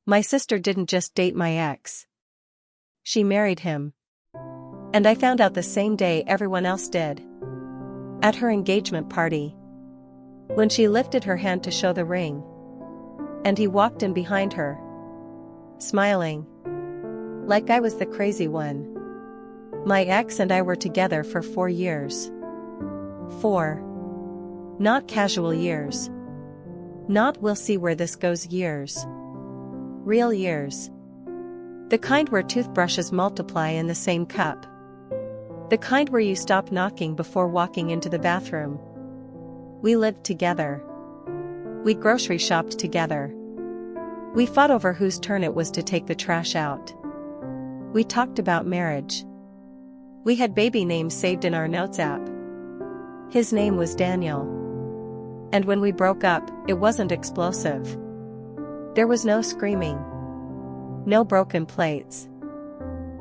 My sister didn't just date my ex. She married him. And I found out the same day everyone else did. At her engagement party. When she lifted her hand to show the ring. And he walked in behind her. Smiling. Like I was the crazy one. My ex and I were together for 4 years. 4. Not casual years. Not we'll see where this goes years. Real years. The kind where toothbrushes multiply in the same cup. The kind where you stop knocking before walking into the bathroom. We lived together. We grocery shopped together. We fought over whose turn it was to take the trash out. We talked about marriage. We had baby names saved in our notes app. His name was Daniel. And when we broke up, it wasn't explosive. There was no screaming. No broken plates.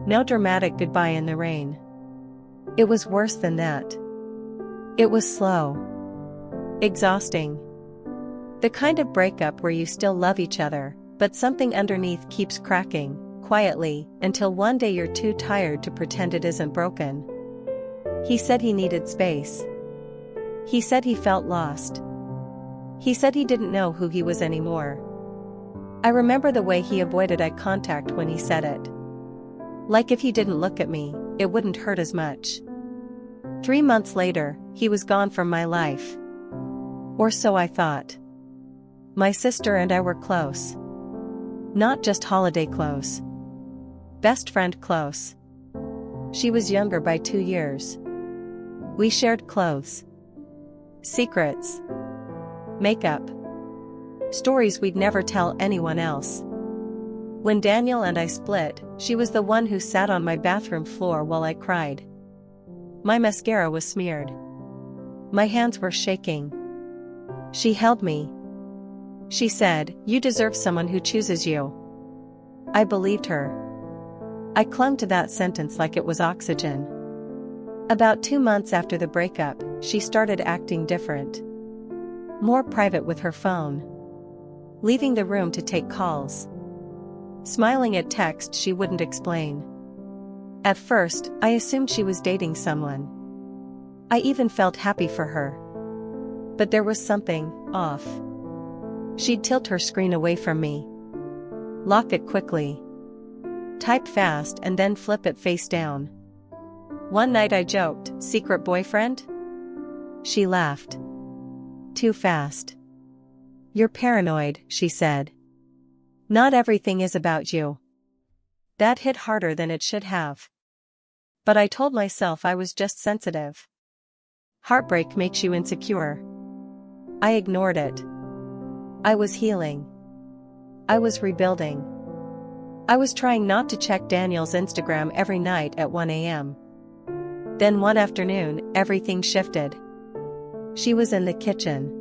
No dramatic goodbye in the rain. It was worse than that. It was slow. Exhausting. The kind of breakup where you still love each other, but something underneath keeps cracking, quietly, until one day you're too tired to pretend it isn't broken. He said he needed space. He said he felt lost. He said he didn't know who he was anymore. I remember the way he avoided eye contact when he said it. Like if he didn't look at me, it wouldn't hurt as much. 3 months later, he was gone from my life. Or so I thought. My sister and I were close. Not just holiday close. Best friend close. She was younger by 2 years. We shared clothes. Secrets. Makeup. Stories we'd never tell anyone else. When Daniel and I split, she was the one who sat on my bathroom floor while I cried. My mascara was smeared. My hands were shaking. She held me. She said, "You deserve someone who chooses you." I believed her. I clung to that sentence like it was oxygen. About 2 months after the breakup, she started acting different. More private with her phone. Leaving the room to take calls. Smiling at texts she wouldn't explain. At first, I assumed she was dating someone. I even felt happy for her. But there was something off. She'd tilt her screen away from me. Lock it quickly. Type fast and then flip it face down. One night I joked, "Secret boyfriend?" She laughed. "Too fast. You're paranoid," she said. "Not everything is about you." That hit harder than it should have. But I told myself I was just sensitive. Heartbreak makes you insecure. I ignored it. I was healing. I was rebuilding. I was trying not to check Daniel's Instagram every night at 1 a.m. Then one afternoon, everything shifted. She was in the kitchen.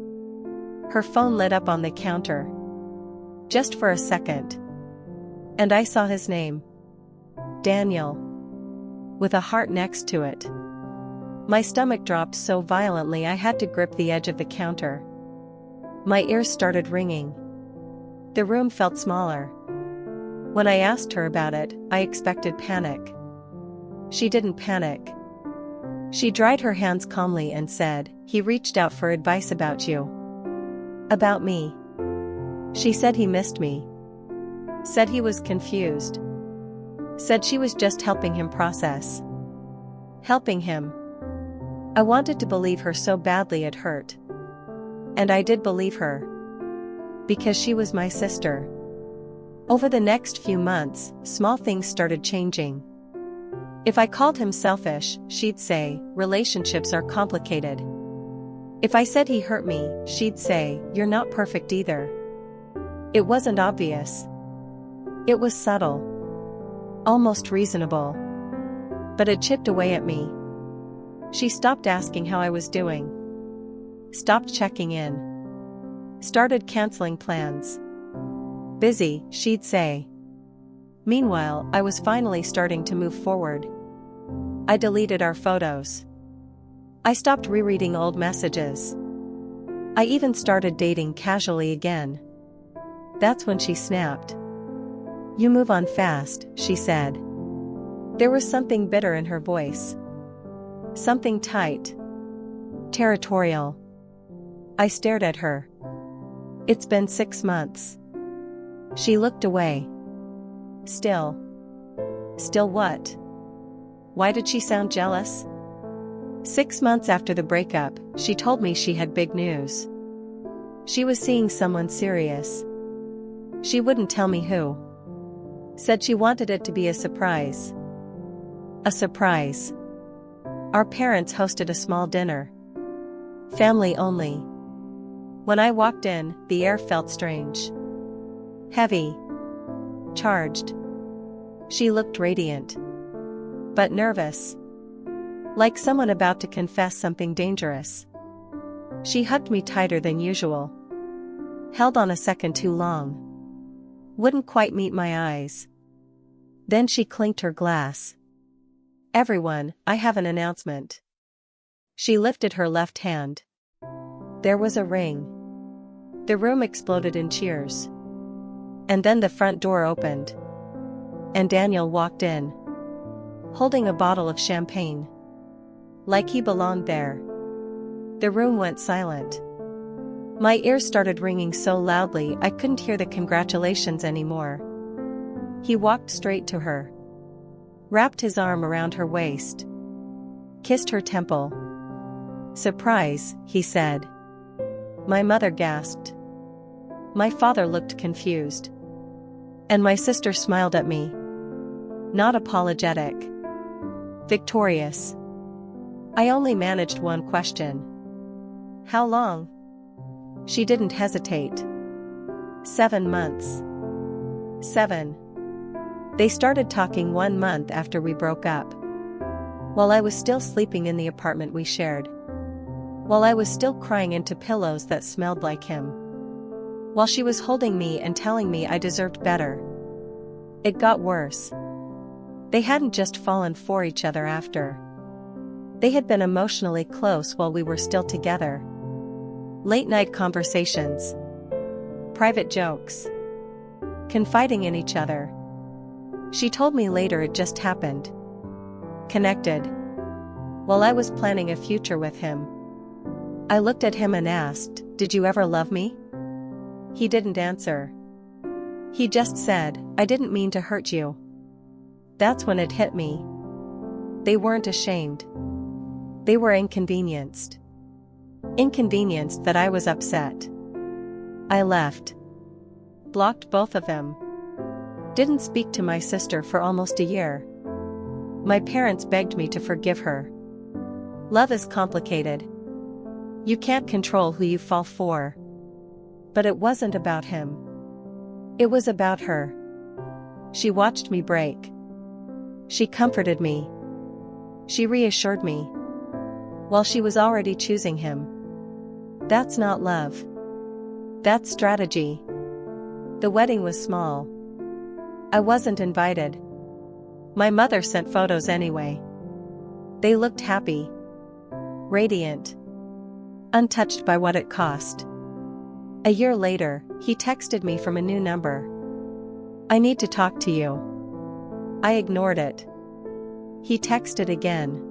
Her phone lit up on the counter. Just for a second. And I saw his name. Daniel. With a heart next to it. My stomach dropped so violently I had to grip the edge of the counter. My ears started ringing. The room felt smaller. When I asked her about it, I expected panic. She didn't panic. She dried her hands calmly and said, "He reached out for advice about you." About me. She said he missed me. Said he was confused. Said she was just helping him process. Helping him. I wanted to believe her so badly it hurt. And I did believe her. Because she was my sister. Over the next few months, small things started changing. If I called him selfish, she'd say, "Relationships are complicated." If I said he hurt me, she'd say, "You're not perfect either." It wasn't obvious. It was subtle. Almost reasonable. But it chipped away at me. She stopped asking how I was doing. Stopped checking in. Started canceling plans. "Busy," she'd say. Meanwhile, I was finally starting to move forward. I deleted our photos. I stopped rereading old messages. I even started dating casually again. That's when she snapped. You move on fast, she said. There was something bitter in her voice. Something tight. Territorial. I stared at her. It's been 6 months. She looked away. Still. Still what? Why did she sound jealous? 6 months after the breakup, she told me she had big news. She was seeing someone serious. She wouldn't tell me who. Said she wanted it to be a surprise. A surprise. Our parents hosted a small dinner. Family only. When I walked in, the air felt strange. Heavy. Charged. She looked radiant. But nervous. Like someone about to confess something dangerous. She hugged me tighter than usual. Held on a second too long. Wouldn't quite meet my eyes. Then she clinked her glass. Everyone, I have an announcement. She lifted her left hand. There was a ring. The room exploded in cheers. And then the front door opened. And Daniel walked in. Holding a bottle of champagne. Like he belonged there. The room went silent. My ears started ringing so loudly I couldn't hear the congratulations anymore. He walked straight to her. Wrapped his arm around her waist. Kissed her temple. Surprise, he said. My mother gasped. My father looked confused. And my sister smiled at me. Not apologetic. Victorious. I only managed one question. How long? She didn't hesitate. 7 months. 7. They started talking 1 month after we broke up. While I was still sleeping in the apartment we shared. While I was still crying into pillows that smelled like him. While she was holding me and telling me I deserved better. It got worse. They hadn't just fallen for each other after. They had been emotionally close while we were still together. Late night conversations. Private jokes. Confiding in each other. She told me later it just happened. Connected. While I was planning a future with him. I looked at him and asked, "Did you ever love me?" He didn't answer. He just said, "I didn't mean to hurt you." That's when it hit me. They weren't ashamed. They were inconvenienced. Inconvenienced that I was upset. I left. Blocked both of them. Didn't speak to my sister for almost a year. My parents begged me to forgive her. Love is complicated. You can't control who you fall for. But it wasn't about him. It was about her. She watched me break. She comforted me. She reassured me. While she was already choosing him. That's not love. That's strategy. The wedding was small. I wasn't invited. My mother sent photos anyway. They looked happy. Radiant. Untouched by what it cost. A year later, he texted me from a new number. I need to talk to you. I ignored it. He texted again.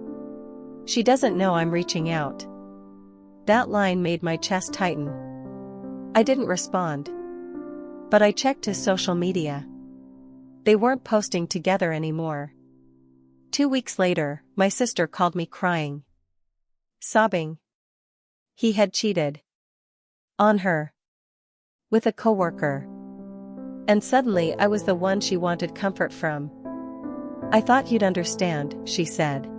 She doesn't know I'm reaching out. That line made my chest tighten. I didn't respond. But I checked his social media. They weren't posting together anymore. 2 weeks later, my sister called me crying. Sobbing. He had cheated. On her. With a coworker. And suddenly I was the one she wanted comfort from. I thought you'd understand, she said.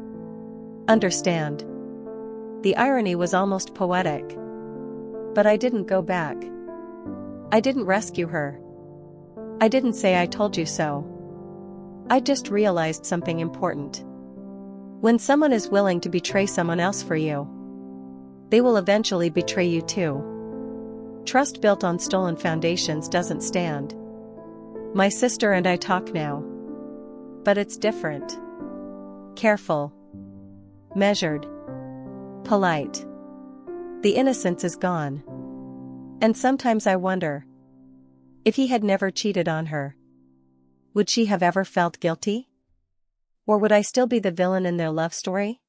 Understand. The irony was almost poetic. But I didn't go back. I didn't rescue her. I didn't say I told you so. I just realized something important. When someone is willing to betray someone else for you, they will eventually betray you too. Trust built on stolen foundations doesn't stand. My sister and I talk now. But it's different. Careful. Measured. Polite. The innocence is gone. And sometimes I wonder if he had never cheated on her. Would she have ever felt guilty? Or would I still be the villain in their love story?